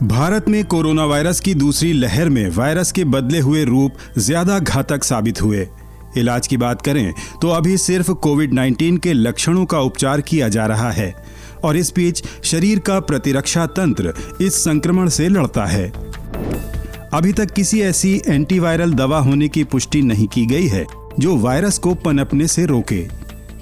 भारत में corona virus की दूसरी लहर में वायरस के बदले हुए रूप ज्यादा घातक साबित हुए। इलाज की बात करें तो अभी सिर्फ कोविड-19 के लक्षणों का उपचार किया जा रहा है और इस बीच शरीर का प्रतिरक्षा तंत्र इस संक्रमण से लड़ता है। अभी तक किसी ऐसी एंटीवायरल दवा होने की पुष्टि नहीं की गई है जो वायरस को पनपने से रोके।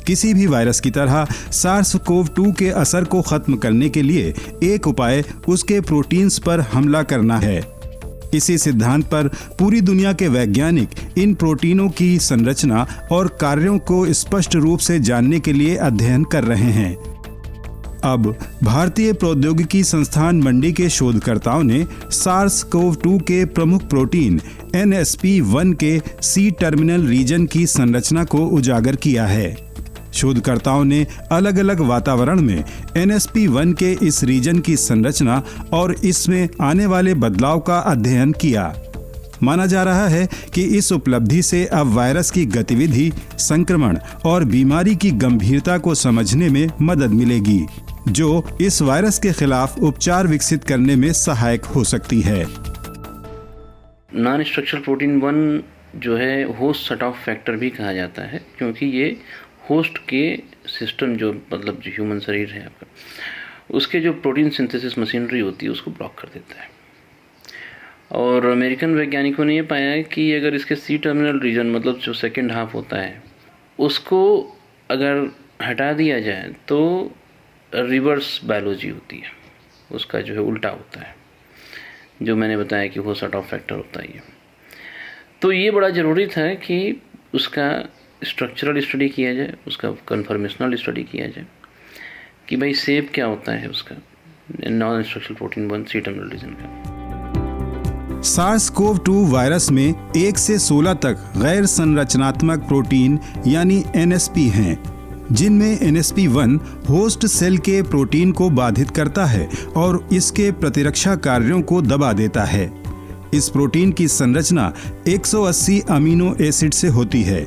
किसी भी वायरस की तरह SARS-CoV-2 के असर को खत्म करने के लिए एक उपाय उसके प्रोटीन्स पर हमला करना है। इसी सिद्धांत पर पूरी दुनिया के वैज्ञानिक इन प्रोटीनों की संरचना और कार्यों को स्पष्ट रूप से जानने के लिए अध्ययन कर रहे हैं। अब भारतीय प्रौद्योगिकी संस्थान मंडी के शोधकर्ताओं ने SARS-CoV-2 के प्रमुख प्रोटीन NSP1 के C टर्मिनल रीजन की संरचना को उजागर किया है। शोधकर्ताओं ने अलग अलग वातावरण में NSP1 के इस रीजन की संरचना और इसमें आने वाले बदलाव का अध्ययन किया। माना जा रहा है कि इस उपलब्धि से अब वायरस की गतिविधि, संक्रमण और बीमारी की गंभीरता को समझने में मदद मिलेगी, जो इस वायरस के खिलाफ उपचार विकसित करने में सहायक हो सकती है। नॉन स्ट्रक्चरल प्रोटीन 1 जो है होस्ट सेट ऑफ फैक्टर भी कहा जाता है, क्योंकि ये होस्ट के सिस्टम जो मतलब जो ह्यूमन शरीर है आपका, उसके जो प्रोटीन सिंथेसिस मशीनरी होती है उसको ब्लॉक कर देता है। और अमेरिकन वैज्ञानिकों ने ये पाया है कि अगर इसके सी टर्मिनल रीजन मतलब जो सेकेंड हाफ होता है उसको अगर हटा दिया जाए तो रिवर्स बायोलॉजी होती है, उसका जो है उल्टा होता है, जो मैंने बताया कि वो सेट ऑफ फैक्टर होता है। तो ये बड़ा ज़रूरी था कि उसका स्ट्रक्चरल स्टडी किया जाए, उसका कन्फर्मेशनल स्टडी किया जाए कि भाई शेप क्या होता है उसका non structural protein 1 C terminal region का। SARS-CoV-2 वायरस में 1 से 16 तक गैर संरचनात्मक प्रोटीन यानी NSP हैं, जिनमें NSP1 होस्ट सेल के प्रोटीन को बाधित करता है और इसके प्रतिरक्षा कार्यों को दबा देता है। इस प्रोटीन की संरचना 180 अमीनो एसिड से होती है।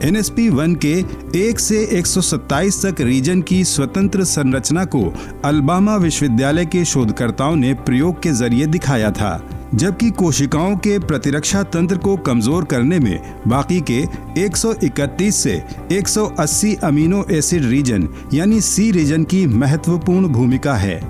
NSP1 के 1 से 127 तक रीजन की स्वतंत्र संरचना को अल्बामा विश्वविद्यालय के शोधकर्ताओं ने प्रयोग के जरिए दिखाया था, जबकि कोशिकाओं के प्रतिरक्षा तंत्र को कमजोर करने में बाकी के 131 से 180 अमीनो एसिड रीजन यानी C रीजन की महत्वपूर्ण भूमिका है।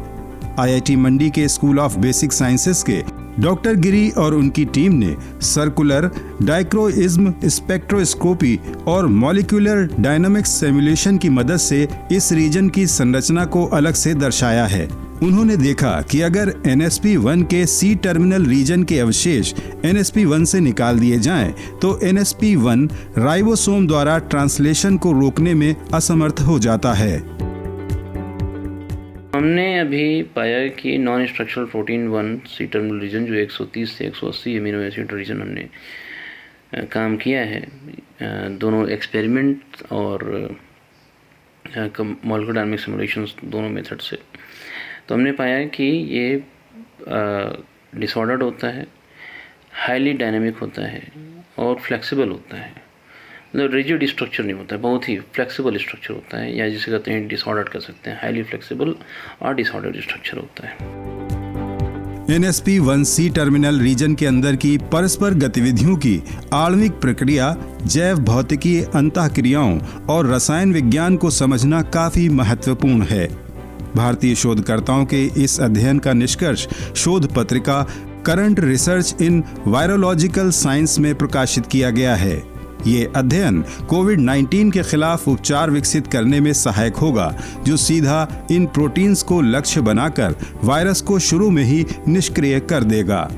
IIT मंडी के स्कूल ऑफ बेसिक साइंसेस के डॉक्टर गिरी और उनकी टीम ने सर्कुलर डाइक्रोइज्म स्पेक्ट्रोस्कोपी और मॉलिक्यूलर डायनामिक्स सिमुलेशन की मदद से इस रीजन की संरचना को अलग से दर्शाया है। उन्होंने देखा कि अगर NSP1 के C टर्मिनल रीजन के अवशेष NSP1 से निकाल दिए जाएं, तो NSP1 राइबोसोम द्वारा ट्रांसलेशन को रोकने में असमर्थ हो जाता है। हमने अभी पाया कि non structural protein 1 C terminal region जो 130 से 180 अमीनो एसिड रीजन हमने काम किया है, दोनों एक्सपेरिमेंट और मॉलिक्यूलर डायनामिक्स सिमुलेशंस दोनों मेथड से, तो हमने पाया कि ये डिसऑर्डर्ड होता है, हाईली डायनामिक होता है और फ्लेक्सिबल होता है। मतलब रिजिड स्ट्रक्चर नहीं होता है, बहुत ही फ्लेक्सिबल स्ट्रक्चर होता है, या जिसे कहते हैं डिसऑर्डर्ड कर सकते हैं, हाईली फ्लेक्सिबल और डिसऑर्डर्ड स्ट्रक्चर होता है। NSP1 C टर्मिनल रीजन के अंदर की परस्पर गतिविधियों की आणविक प्रक्रिया, जैव भौतिकी अंतःक्रियाओं और रसायन विज्ञान को समझना काफी महत्वपूर्ण है। भारतीय शोधकर्ताओं के इस अध्ययन का निष्कर्ष शोध पत्रिका करंट रिसर्च इन वायरोलॉजिकल साइंस में प्रकाशित किया गया है। ये अध्ययन कोविड-19 के खिलाफ उपचार विकसित करने में सहायक होगा, जो सीधा इन प्रोटीन्स को लक्ष्य बनाकर वायरस को शुरू में ही निष्क्रिय कर देगा।